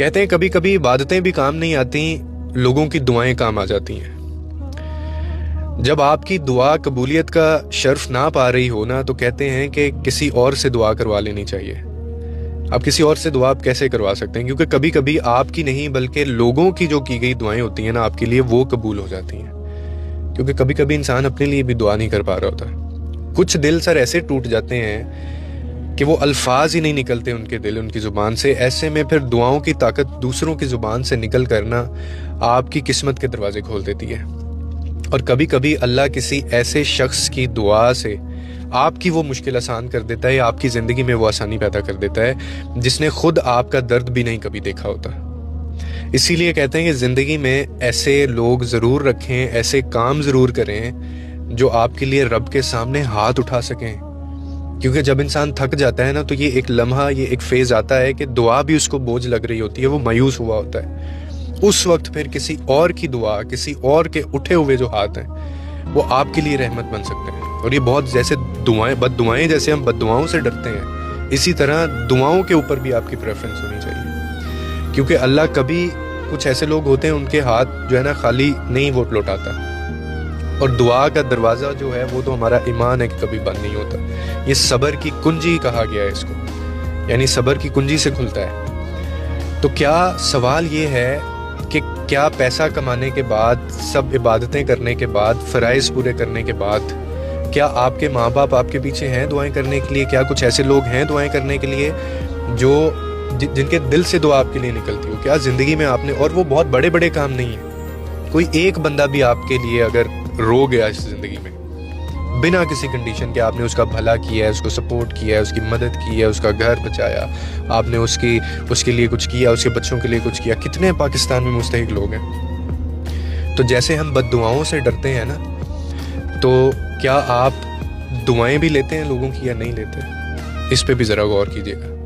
کہتے ہیں کبھی کبھی عبادتیں بھی کام نہیں آتی، لوگوں کی دعائیں کام آ جاتی ہیں۔ جب آپ کی دعا قبولیت کا شرف نہ پا رہی ہو نا، تو کہتے ہیں کہ کسی اور سے دعا کروا لینی چاہیے۔ اب کسی اور سے دعا آپ کیسے کروا سکتے ہیں؟ کیونکہ کبھی کبھی آپ کی نہیں بلکہ لوگوں کی جو کی گئی دعائیں ہوتی ہیں نا آپ کے لیے، وہ قبول ہو جاتی ہیں۔ کیونکہ کبھی کبھی انسان اپنے لیے بھی دعا نہیں کر پا رہا ہوتا۔ کچھ دل سر ایسے ٹوٹ جاتے ہیں کہ وہ الفاظ ہی نہیں نکلتے ان کے دل، ان کی زبان سے۔ ایسے میں پھر دعاؤں کی طاقت دوسروں کی زبان سے نکل کرنا آپ کی قسمت کے دروازے کھول دیتی ہے۔ اور کبھی کبھی اللہ کسی ایسے شخص کی دعا سے آپ کی وہ مشکل آسان کر دیتا ہے، آپ کی زندگی میں وہ آسانی پیدا کر دیتا ہے جس نے خود آپ کا درد بھی نہیں کبھی دیکھا ہوتا۔ اسی لیے کہتے ہیں کہ زندگی میں ایسے لوگ ضرور رکھیں، ایسے کام ضرور کریں جو آپ کے لیے رب کے سامنے ہاتھ اٹھا سکیں۔ کیونکہ جب انسان تھک جاتا ہے نا، تو یہ ایک لمحہ، یہ ایک فیز آتا ہے کہ دعا بھی اس کو بوجھ لگ رہی ہوتی ہے، وہ مایوس ہوا ہوتا ہے۔ اس وقت پھر کسی اور کی دعا، کسی اور کے اٹھے ہوئے جو ہاتھ ہیں، وہ آپ کے لیے رحمت بن سکتے ہیں۔ اور یہ بہت جیسے بد دعائیں جیسے ہم بد دعاؤں سے ڈرتے ہیں، اسی طرح دعاؤں کے اوپر بھی آپ کی پریفرنس ہونی چاہیے۔ کیونکہ اللہ کبھی کچھ ایسے لوگ ہوتے ہیں ان کے ہاتھ جو ہے نا خالی نہیں وہ لوٹاتا۔ اور دعا کا دروازہ جو ہے وہ تو ہمارا ایمان ہے کہ کبھی بند نہیں ہوتا۔ یہ صبر کی کنجی کہا گیا ہے اس کو، یعنی صبر کی کنجی سے کھلتا ہے۔ تو کیا سوال یہ ہے کہ کیا پیسہ کمانے کے بعد، سب عبادتیں کرنے کے بعد، فرائض پورے کرنے کے بعد، کیا آپ کے ماں باپ آپ کے پیچھے ہیں دعائیں کرنے کے لیے؟ کیا کچھ ایسے لوگ ہیں دعائیں کرنے کے لیے جو جن کے دل سے دعا آپ کے لیے نکلتی ہو؟ کیا زندگی میں آپ نے، اور وہ بہت بڑے بڑے کام نہیں ہیں، کوئی ایک بندہ بھی آپ کے لیے اگر رو گیا اس زندگی میں بنا کسی کنڈیشن کے، آپ نے اس کا بھلا کیا ہے، اس کو سپورٹ کیا ہے، اس کی مدد کی ہے، اس کا گھر بچایا، آپ نے اس کے لیے کچھ کیا، اس کے بچوں کے لیے کچھ کیا، کتنے پاکستان میں مستحق لوگ ہیں۔ تو جیسے ہم بد دعاؤں سے ڈرتے ہیں نا، تو کیا آپ دعائیں بھی لیتے ہیں لوگوں کی یا نہیں لیتے؟ اس پہ بھی ذرا غور کیجیے گا۔